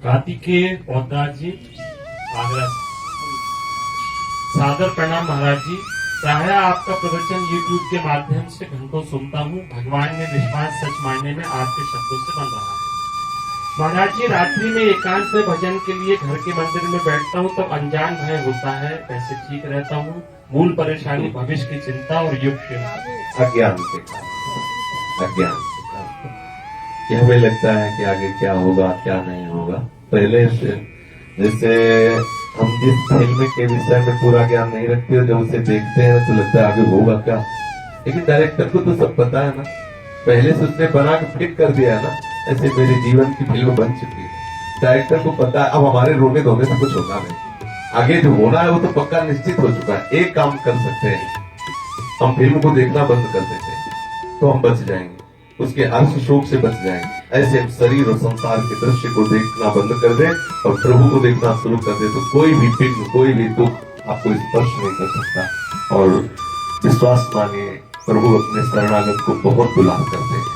कार्तिकेय पौदार जी आगरा से। सादर प्रणाम महाराज जी। प्राय आपका प्रवचन YouTube के माध्यम से घंटों सुनता हूँ। भगवान में विश्वास सच मानने में आपके शब्दों से बन रहा है। महाराज जी, रात्रि में एकांत में भजन के लिए घर के मंदिर में बैठता हूँ तब अनजान भय होता है, वैसे ठीक रहता हूँ। मूल परेशानी भविष्य की चिंता और युग अज्ञान के कारण, अज्ञान के कारण कि हमें लगता है कि आगे क्या होगा क्या नहीं होगा। पहले से जैसे हम जिस फिल्म के विषय में पूरा ज्ञान नहीं रखते, जब उसे देखते हैं तो लगता है आगे होगा क्या। लेकिन डायरेक्टर को तो सब पता है ना, पहले से उसने बना के फिट कर दिया है ना। ऐसे मेरे जीवन की फिल्म बन चुकी है, डायरेक्टर को पता है अब हमारे रोने धोने से कुछ होगा नहीं, आगे जो होना है वो तो पक्का निश्चित हो चुका है। एक काम कर सकते हैं, हम फिल्म को देखना बंद कर देते हैं तो हम बच जाएंगे, उसके हर्ष शोक से बच जाएंगे। ऐसे हम शरीर और संसार के दृश्य को देखना बंद कर दें और प्रभु को देखना शुरू कर दे तो कोई भी फिल्म, कोई भी दुख आपको स्पर्श नहीं कर सकता। और विश्वास मानिए, प्रभु अपने शरणागत को बहुत दुलार करते हैं।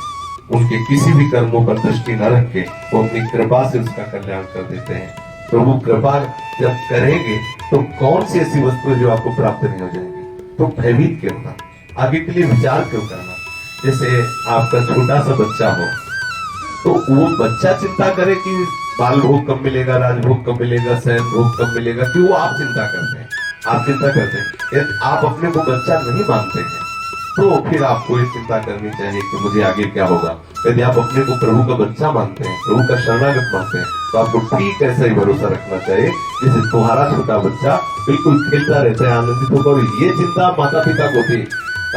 उनके किसी भी कर्मों पर दृष्टि न रख के वो अपनी कृपा से उसका कल्याण कर देते हैं। प्रभु कृपा जब करेंगे तो कौन सी ऐसी वस्तु जो आपको प्राप्त नहीं हो जाएगी। तो भयभीत क्यों होना, आगे के लिए विचार क्यों करना। जैसे आपका छोटा सा बच्चा हो तो वो बच्चा चिंता करे कि बाल भोग कब मिलेगा, राजभोग कब मिलेगा, शयन भोग कब मिलेगा, कि वो आप चिंता करते हैं, आप चिंता करते हैं। यदि आप अपने को बच्चा नहीं मानते हैं तो फिर आपको ये चिंता करनी चाहिए कि मुझे आगे क्या होगा। यदि आप अपने को प्रभु का बच्चा मानते हैं, प्रभु का शरणागत मानते हैं, तो आपको ठीक ऐसा ही भरोसा रखना चाहिए जैसे तुम्हारा छोटा बच्चा बिल्कुल खेलता रहता है, आनंदित होगा। और ये चिंता माता पिता को थी,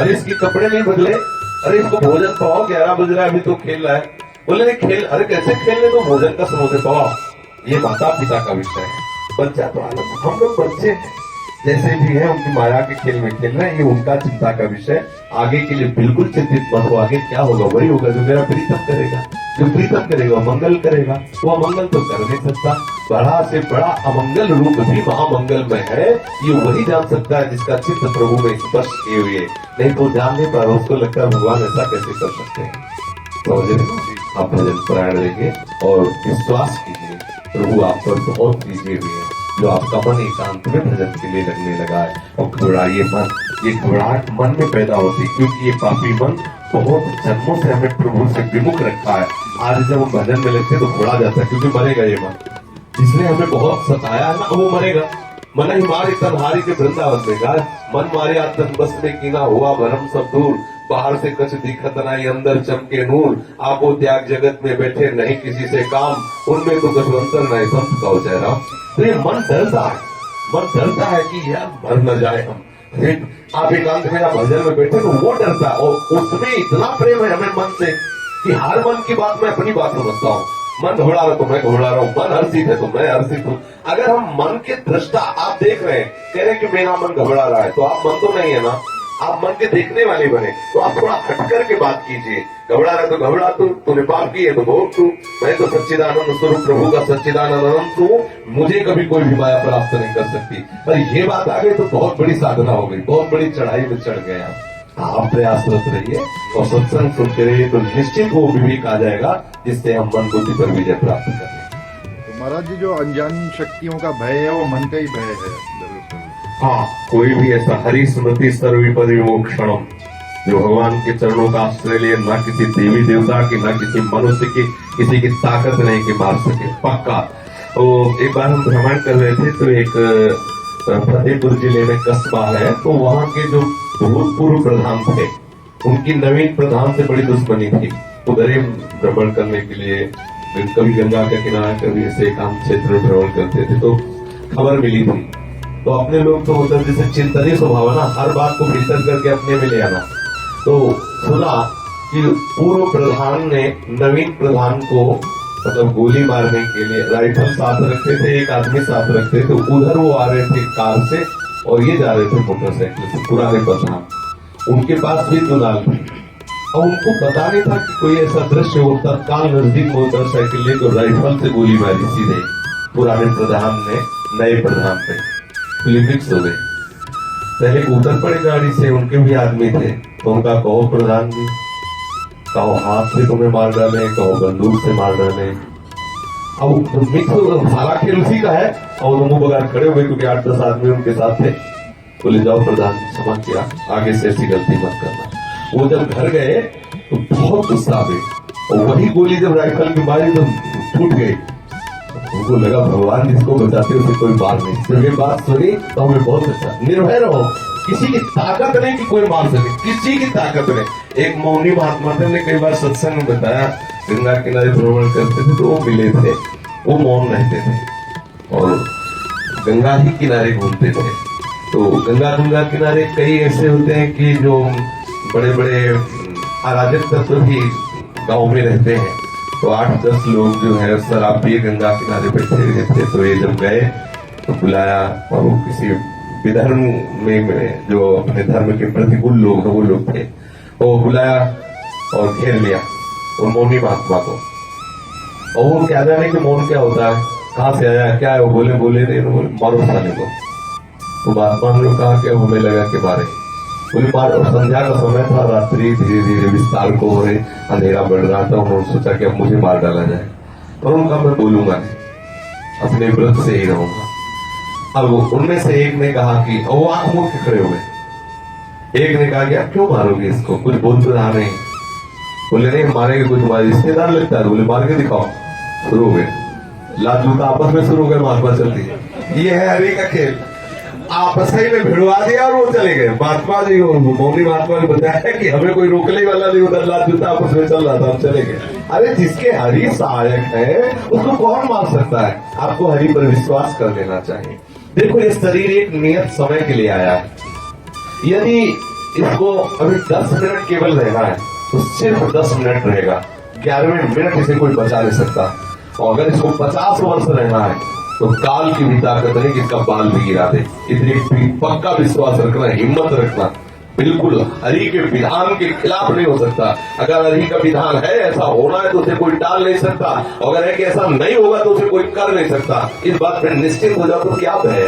अरे इसके कपड़े नहीं बदले, अरे इसको भोजन पाओ, 11 बज रहा है अभी तो खेल रहा है। बोले नहीं खेल, अरे कैसे खेलने दो, भोजन का समोसे पाओ। ये माता पिता का विषय है। बच्चा तो आनंद, हम लोग बच्चे हैं जैसे भी है, उनकी माया के खेल में खेल रहे हैं, ये उनका चिंता का विषय। आगे के लिए बिल्कुल चिंतित मत हो, आगे क्या होगा वही होगा जो मेरा प्रीतम करेगा। जो प्रीतम करेगा मंगल करेगा, वो अमंगल तो कर नहीं सकता। बड़ा से बड़ा अमंगल रूप भी महामंगल में है, ये वही जान सकता है जिसका चित्त प्रभु में स्पर्श किए हुए। नहीं तो जान नहीं पा रहा, उसको लगता है भगवान ऐसा कैसे कर सकते हैं। तो आप भजन प्राण देंगे और विश्वास कीजिए, प्रभु आप पर बहुत चीजें हुई है जो आपका मन एकांत में भजन के लिए लगने लगा है। और घबराइए मन, ये घबराहट मन में पैदा होती है क्योंकि ये पापी मन बहुत जन्मों से हमें प्रभु से विमुख रखा है। आज जब हम भजन में लगते तो घबरा जाता है क्योंकि मरेगा ये मन, जिसने हमें बहुत सताया है ना वो मरेगा। मन ही मारे तनहारी के वृंदावन में गाय, मन मारे आतन बस में कीना हुआ भरम सब दूर। बाहर से कुछ दिखत नहीं, अंदर चमके नूर। आपो त्याग जगत में बैठे नहीं किसी से काम, उनमें तो कुछ अंतर नहीं संत का चेहरा। तो ये मन डरता है, मन डरता है कि यार मर न जाए हम। आप एकांत में भजन में बैठे तो वो डरता है और उसमें इतना प्रेम है हमें मन से कि हर मन की बात मैं अपनी बात समझता हूँ। मन घबरा रहा तो मैं घबरा रहा हूँ, मन हर्षित है तो मैं हर्षित हूँ। अगर हम मन के दृष्टा, आप देख रहे हैं, कह रहे कि मेरा मन घबरा रहा है, तो आप मन तो नहीं है ना, आप मन के देखने वाले बने। तो आप थोड़ा हट करके बात कीजिए। घबरा रहा तो घबरा तूने पाप किए तो भोग तू, मैं तो सच्चिदानंद स्वरूप प्रभु का सच्चिदानंद अनंत हूँ, मुझे कभी कोई भी माया प्राप्त नहीं कर सकती। पर ये बात आ गई तो बहुत बड़ी साधना हो गई, बहुत बड़ी चढ़ाई में चढ़ गए आप प्रयासरत रहिए और सत्संग सुनते रहिए तो निश्चित वो विवेक आ जाएगा जिससे हम मन बुद्धि पर विजय प्राप्त करें। तो महाराज जी, जो अनजान शक्तियों का भय है वो मन का ही भय है। हाँ, कोई भी ऐसा हरि स्मृति सर्वविपद विमोक्षणम, जो भगवान के चरणों का आश्रय लिए, ना किसी देवी देवता की, ना किसी मनुष्य की, किसी की ताकत नहीं कि मार सके, पक्का। तो एक बार हम भ्रमण कर रहे थे तो एक फतेहपुर जिले में कस्बा है, तो वहाँ के जो भूतपूर्व प्रधान थे उनकी नवीन प्रधान से बड़ी दुश्मनी थी। उधर ही भ्रमण करने के लिए कभी गंगा के किनारे, कभी ऐसे काम क्षेत्र में भ्रमण करते थे तो खबर मिली थी। तो अपने लोग तो उधर जैसे चिंतनी स्वभाव है ना, हर बात को भीतर करके अपने में ले आना। तो सुना कि पूर्व प्रधान ने नवीन प्रधान को मतलब गोली मारने के लिए राइफल साथ रखते थे, एक आदमी साथ रखते थे। उधर वो आ रहे थे कार से और ये जा रहे थे मोटरसाइकिल से, पुराने प्रधान। उनके पास भी दुलाल थी और उनको पता नहीं था कि कोई ऐसा दृश्य हो। तत्काल नजदीक मोटरसाइकिल ले तो राइफल से गोली मारी सीधे। पुराने प्रधान ने नए प्रधान पे फिलिपिक्स हो गए। पहले उतर पड़े गाड़ी से, उनके भी आदमी थे, तो उनका कहो प्रधान जी, कहो हाथ से तुम्हें मार डाले, कहो बंदूक से मार डाले। अब मिक्स सारा खेल उसी का है। और दोनों बगैर खड़े हो गए क्योंकि 8-10 आदमी उनके साथ थे। बोले जाओ प्रधान जी क्षमा किया, आगे से ऐसी गलती मत करना। वो जब घर गए तो बहुत गुस्सा आ गई और वही गोली जब राइफल की मारी तो छूट गई। उनको लगा भगवान जिसको बचाते उसे कोई मार नहीं। जब ये बात सुनी तो हमें बहुत अच्छा, निर्भय रहो, किसी की ताकत नहीं कि कोई मार सके, किसी की ताकत नहीं। एक मौनी महात्मा थे, ने कई बार सत्संग में बताया, गंगा किनारे भ्रमण करते थे तो वो मिले थे, वो मौन रहते थे और गंगा ही किनारे घूमते थे। तो गंगा किनारे कई ऐसे होते हैं कि जो बड़े बड़े अराजक तत्व भी गांव में रहते हैं। तो 8-10 लोग जो है शराब पिए गंगा किनारे बैठे हुए थे। तो ये जब गए तो बुलाया और वो किसी विधर्म में जो अपने धर्म के प्रतिकूल लोग वो लोग थे, वो बुलाया और घेर लिया और मौनी महात्मा को। और वो क्या जाने कि मौन क्या होता है, कहाँ से आया, क्या है, वो बोले नहीं, बोले मारो साले को। तो महात्मा ने कहा कि हमें लगा के मारे। बोले मारो। संध्या का समय था, रात्रि धीरे धीरे विस्तार को हो रही, अंधेरा बढ़ रहा था। उन्होंने सोचा कि अब मुझे मार डाला जाए, पर उनका मैं बोलूंगा नहीं, अपने व्रत से ही रहूंगा। अब उनमें से एक ने कहा कि वो आंख मूंद के खड़े हो गए। एक ने कहा कि आप क्यों मारोगे इसको, कुछ बोल तो रहा नहीं। बोले नहीं मारेंगे, कुछ तुम्हारे रिश्तेदार लगता है। बोले मार के दिखाओ। शुरू हो गए लात जूता, आपस में शुरू हो गए, महात्मा चल दिए। ये है हरि का खेल, आपस ही में भिड़वा दिया और वो चले गए। महात्मा जी मौनी महात्मा ने बताया कि हमें कोई रोकने वाला नहीं, उधर लात जूता आपस में चल रहा था, हम चले गए। अरे जिसके हरि सहायक है उसको कौन मार सकता है। आपको हरि पर विश्वास कर लेना चाहिए। देखो ये शरीर एक नियत समय के लिए आया है। यदि इसको अभी 10 मिनट केवल रहना है तो सिर्फ 10 मिनट रहेगा। 11वें मिनट इसे कोई बचा नहीं सकता। और अगर इसको 50 वर्ष रहना है तो काल की भी ताकत नहीं कि इसका बाल भी गिरा दे। इतनी पक्का विश्वास रखना, हिम्मत रखना, बिल्कुल हरि के विधान के खिलाफ नहीं हो सकता। अगर हरि का विधान है ऐसा होना है तो उसे कोई टाल नहीं सकता, अगर है कि ऐसा नहीं होगा तो उसे कोई कर नहीं सकता। इस बात पर निश्चित हो जाओ तो क्या है।